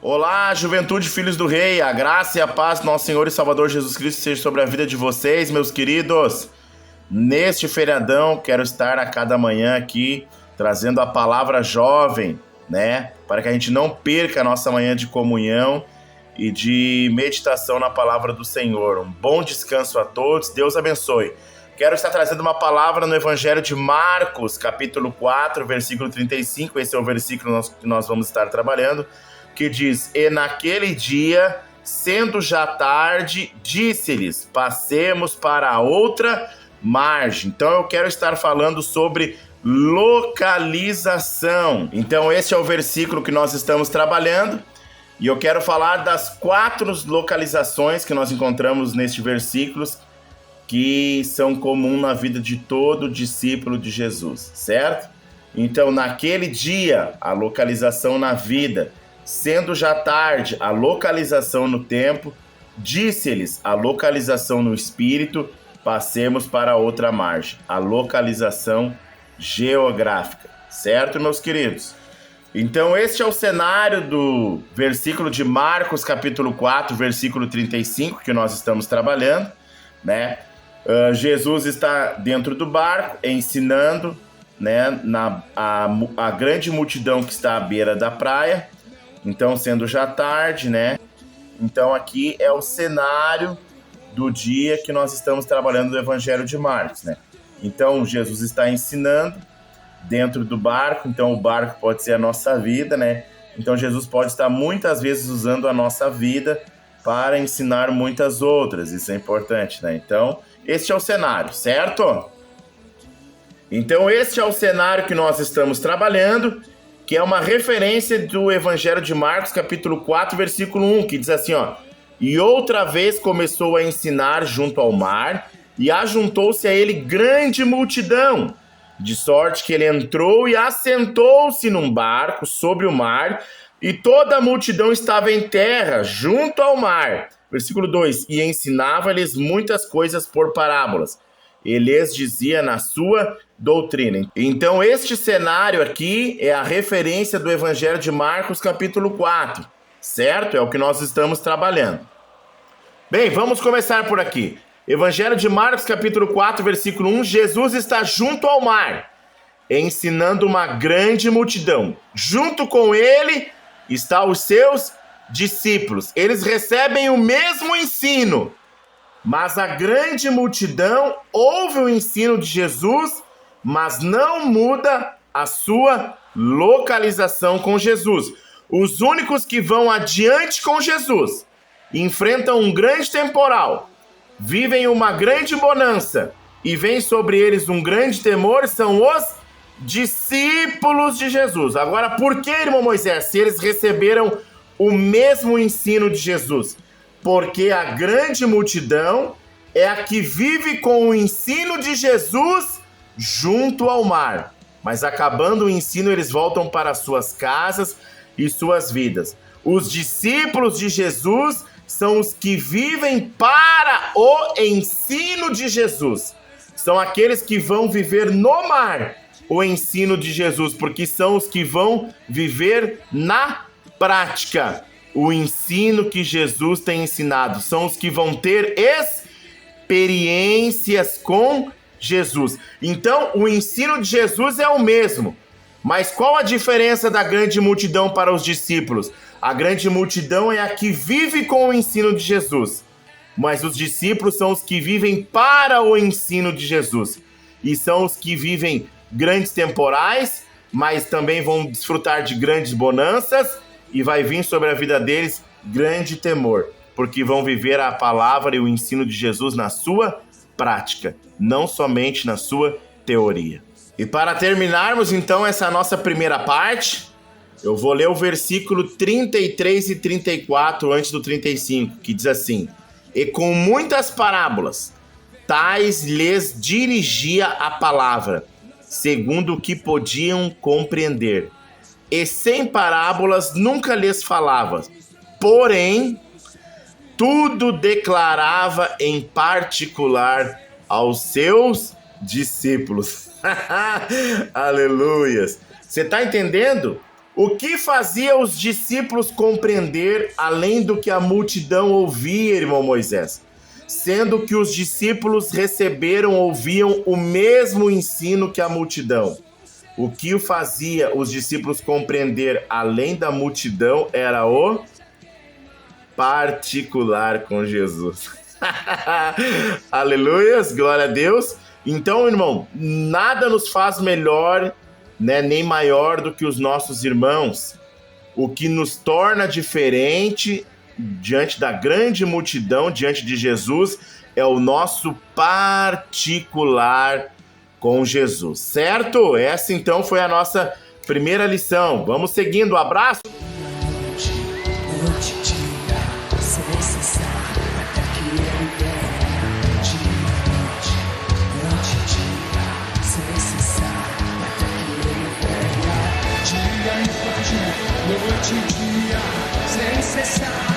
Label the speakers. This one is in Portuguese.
Speaker 1: Olá, juventude, filhos do rei, a graça e a paz do nosso Senhor e Salvador Jesus Cristo seja sobre a vida de vocês, meus queridos. Neste feriadão, quero estar a cada manhã aqui, trazendo a palavra jovem, né? Para que a gente não perca a nossa manhã de comunhão e de meditação na palavra do Senhor. Um bom descanso a todos, Deus abençoe. Quero estar trazendo uma palavra no Evangelho de Marcos, capítulo 4, versículo 35, esse é o versículo que nós vamos estar trabalhando, que diz: E naquele dia, sendo já tarde, disse-lhes, passemos para a outra margem. Então eu quero estar falando sobre localização. Então esse é o versículo que nós estamos trabalhando, e eu quero falar das 4 localizações que nós encontramos nestes versículos, que são comuns na vida de todo discípulo de Jesus, certo? Então, naquele dia, a localização na vida; sendo já tarde, a localização no tempo; disse-lhes, a localização no espírito; passemos para outra margem, a localização geográfica, certo, meus queridos? Então, este é o cenário do versículo de Marcos, capítulo 4, versículo 35, que nós estamos trabalhando, né? Jesus está dentro do barco, ensinando, né, a grande multidão que está à beira da praia. Então, sendo já tarde, né? Então, aqui é o cenário do dia que nós estamos trabalhando do Evangelho de Marcos, né? Então, Jesus está ensinando dentro do barco. Então, o barco pode ser a nossa vida, né? Então, Jesus pode estar muitas vezes usando a nossa vida para ensinar muitas outras. Isso é importante, né? Então, este é o cenário, certo? Então, este é o cenário que nós estamos trabalhando, que é uma referência do Evangelho de Marcos, capítulo 4, versículo 1, que diz assim, ó: E outra vez começou a ensinar junto ao mar, e ajuntou-se a ele grande multidão, de sorte que ele entrou e assentou-se num barco sobre o mar, e toda a multidão estava em terra, junto ao mar. Versículo 2: E ensinava-lhes muitas coisas por parábolas. Ele lhes dizia na sua doutrina. Então, este cenário aqui é a referência do Evangelho de Marcos, capítulo 4, certo? É o que nós estamos trabalhando. Bem, vamos começar por aqui. Evangelho de Marcos, capítulo 4, versículo 1. Jesus está junto ao mar, ensinando uma grande multidão. Junto com ele estão os seus discípulos. Eles recebem o mesmo ensino, mas a grande multidão ouve o ensino de Jesus, mas não muda a sua localização com Jesus. Os únicos que vão adiante com Jesus, enfrentam um grande temporal, vivem uma grande bonança e vem sobre eles um grande temor, são os discípulos de Jesus. Agora, por que, irmão Moisés, se eles receberam o mesmo ensino de Jesus? Porque a grande multidão é a que vive com o ensino de Jesus junto ao mar. Mas acabando o ensino, eles voltam para suas casas e suas vidas. Os discípulos de Jesus são os que vivem para o ensino de Jesus. São aqueles que vão viver no mar o ensino de Jesus, porque são os que vão viver na prática o ensino que Jesus tem ensinado. São os que vão ter experiências com Jesus. Então, o ensino de Jesus é o mesmo. Mas qual a diferença da grande multidão para os discípulos? A grande multidão é a que vive com o ensino de Jesus, mas os discípulos são os que vivem para o ensino de Jesus. E são os que vivem grandes temporais, mas também vão desfrutar de grandes bonanças, e vai vir sobre a vida deles grande temor, porque vão viver a palavra e o ensino de Jesus na sua prática, não somente na sua teoria. E para terminarmos então essa nossa primeira parte, eu vou ler o versículo 33 e 34 antes do 35, que diz assim: E com muitas parábolas, tais lhes dirigia a palavra, segundo o que podiam compreender. E sem parábolas nunca lhes falava, porém, tudo declarava em particular aos seus discípulos. Aleluias! Você está entendendo? O que fazia os discípulos compreender além do que a multidão ouvia, irmão Moisés? Sendo que os discípulos ouviam o mesmo ensino que a multidão. O que o fazia os discípulos compreender além da multidão era o particular com Jesus. Aleluias, glória a Deus. Então, irmão, nada nos faz melhor, né, nem maior do que os nossos irmãos. O que nos torna diferente diante da grande multidão, diante de Jesus, é o nosso particular com Jesus, certo? Essa então foi a nossa primeira lição. Vamos seguindo, abraço!
Speaker 2: Noite e dia, sem cessar.